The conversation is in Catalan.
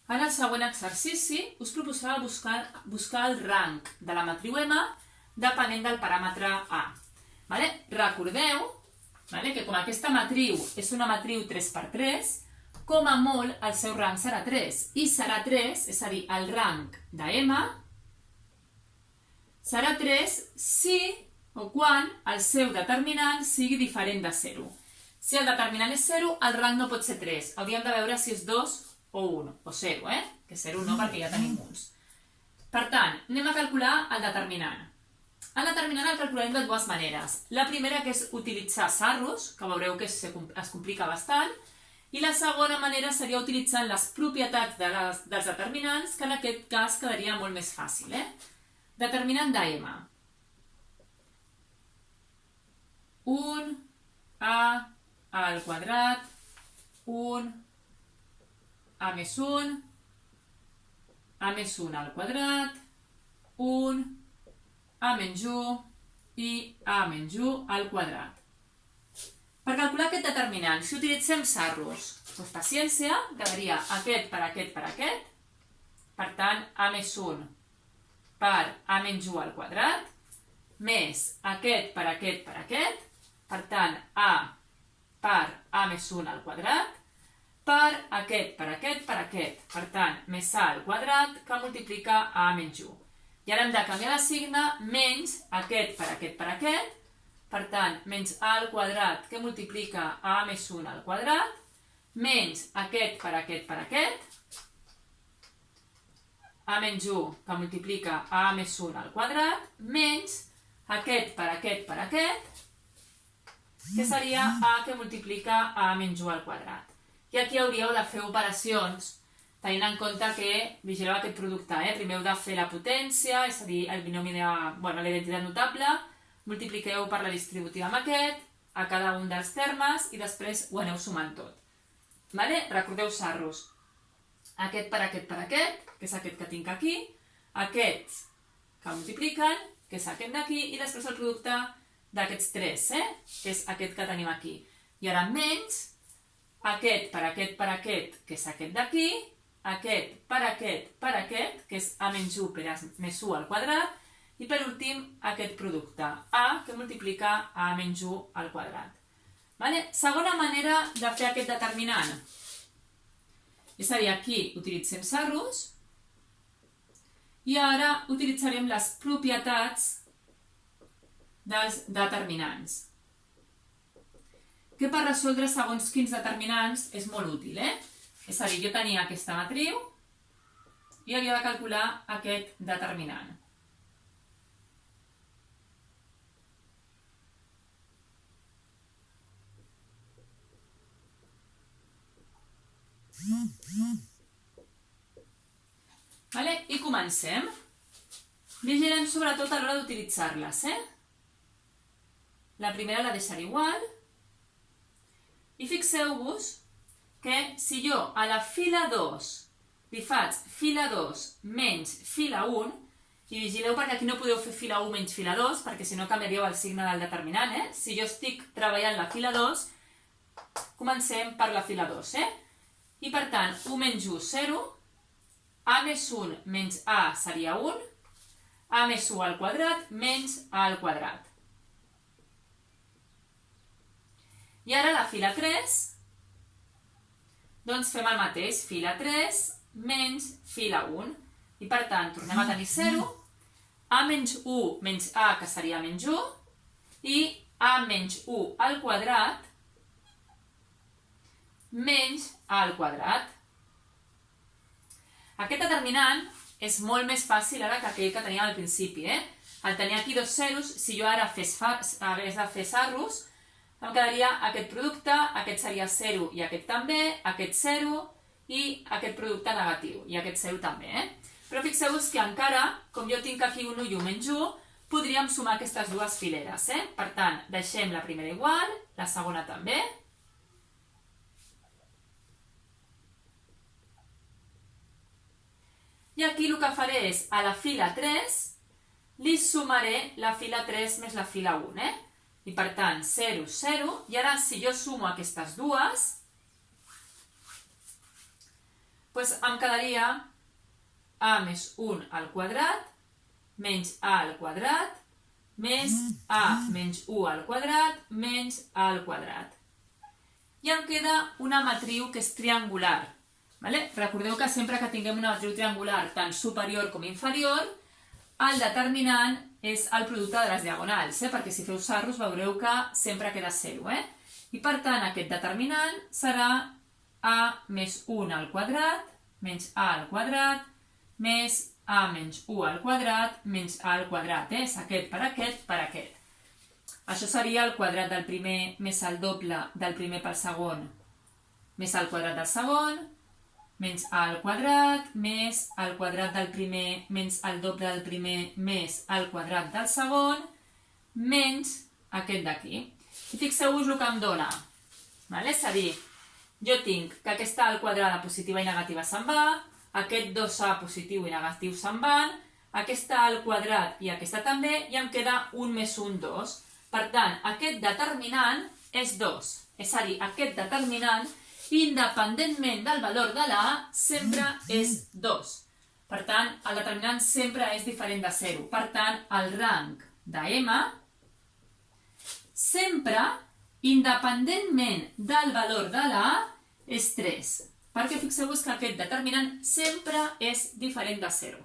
En el següent exercici us proposarà buscar el rang de la matriu M depenent del paràmetre A. Recordeu que com aquesta matriu és una matriu 3x3, com a molt el seu rang serà 3. I serà 3, és a dir, el rang de M serà 3 si o quan el seu determinant sigui diferent de 0. Si el determinant és 0, el rang no pot ser 3. Hauríem de veure si és 2 o 1, o 0, que 0 no perquè ja tenim uns. Per tant, anem a calcular el determinant. El determinant el calcularem de dues maneres. La primera, que és utilitzar sarros, que veureu que es complica bastant, i la segona manera seria utilitzant les propietats dels determinants, que en aquest cas quedaria molt més fàcil. Determinant de M. 1A al quadrat, 1, A més 1, A més 1 al quadrat, 1, A menys 1 i A menys 1 al quadrat. Per calcular aquest determinant, si utilitzem sarros, doncs paciència, quedaria aquest per aquest per aquest, per tant, A més 1 per A menys 1 al quadrat, més aquest per aquest per aquest, per tant, A per A més 1 al quadrat, per aquest per aquest per aquest, per tant, més A al quadrat, que multiplica A menys 1. I ara hem de canviar de signe, menys aquest per aquest per aquest, per tant, menys A al quadrat, que multiplica A més 1 al quadrat, menys aquest per aquest per aquest, A menys 1, que multiplica A més 1 al quadrat, menys aquest per aquest per aquest, que seria A que multiplica A menys 1 al quadrat. I aquí hauríeu de fer operacions tenint en compte que vigileu aquest producte. Primer heu de fer la potència, és a dir, el binomi de la identitat notable, multipliqueu per la distributiva amb aquest, a cada un dels termes, i després ho aneu sumant tot. Recordeu sarros. Aquest per aquest per aquest, que és aquest que tinc aquí, aquests que multipliquen, que és aquest d'aquí, i després el producte d'aquests tres, que és aquest que tenim aquí. I ara menys aquest per aquest per aquest, que és aquest d'aquí, aquest per aquest per aquest, que és A menys 1 per A més 1 al quadrat, i per últim aquest producte, A, que multiplica A menys 1 al quadrat. Segona manera de fer aquest determinant. És a dir, aquí utilitzem sarros, i ara utilitzarem les propietats dels determinants, que per resoldre segons quins determinants és molt útil. És a dir, jo tenia aquesta matriu i havia de calcular aquest determinant. I comencem. Vigilem sobretot a l'hora d'utilitzar-les. La primera la deixaré igual. I fixeu-vos que si jo a la fila 2 li faig fila 2 menys fila 1, i vigileu perquè aquí no podeu fer fila 1 menys fila 2, perquè si no canviaríeu el signe del determinant. Si jo estic treballant la fila 2, comencem per la fila 2. I per tant, 1 menys 1, 0, A més 1 menys A seria 1, A més 1 al quadrat menys A al quadrat. I ara la fila 3, doncs fem el mateix, fila 3 menys fila 1. I per tant, tornem a tenir 0, A menys 1 menys A, que seria menys 1, i A menys 1 al quadrat menys A al quadrat. Aquest determinant és molt més fàcil ara que aquell que teníem al principi. Al tenir aquí dos zeros, si jo ara hagués de fer sarros, em quedaria aquest producte, aquest seria 0 i aquest també, aquest 0 i aquest producte negatiu, i aquest 0 també. Però fixeu-vos que encara, com jo tinc aquí un 1 i un menys 1, podríem sumar aquestes dues fileres. Per tant, deixem la primera igual, la segona també. I aquí el que faré és, a la fila 3, li sumaré la fila 3 més la fila 1. I per tant, 0, 0, i ara si jo sumo aquestes dues, doncs em quedaria a més 1 al quadrat menys a al quadrat més a menys 1 al quadrat menys a al quadrat. I em queda una matriu que és triangular. Recordeu que sempre que tinguem una matriu triangular tant superior com inferior, el determinant és el producte de les diagonals, perquè si feu sarros veureu que sempre queda 0. I per tant aquest determinant serà a més 1 al quadrat menys a al quadrat més a menys 1 al quadrat menys a al quadrat. És aquest per aquest per aquest. Això seria el quadrat del primer més el doble del primer pel segon més el quadrat del segon menys a al quadrat més el quadrat del primer menys el doble del primer més el quadrat del segon menys aquest d'aquí. I fixeu-vos el que em dona. És a dir, jo tinc que aquesta a al quadrada positiva i negativa se'n va, aquest 2a positiu i negatiu se'n van, aquesta a al quadrat i aquesta també, i em queda 1 més 1, 2. Per tant, aquest determinant és 2. És a dir, aquest determinant, independentment del valor de la a, sempre és 2. Per tant, el determinant sempre és diferent de 0. Per tant, el rang de M sempre, independentment del valor de la a, és 3. Perquè fixeu-vos que aquest determinant sempre és diferent de 0.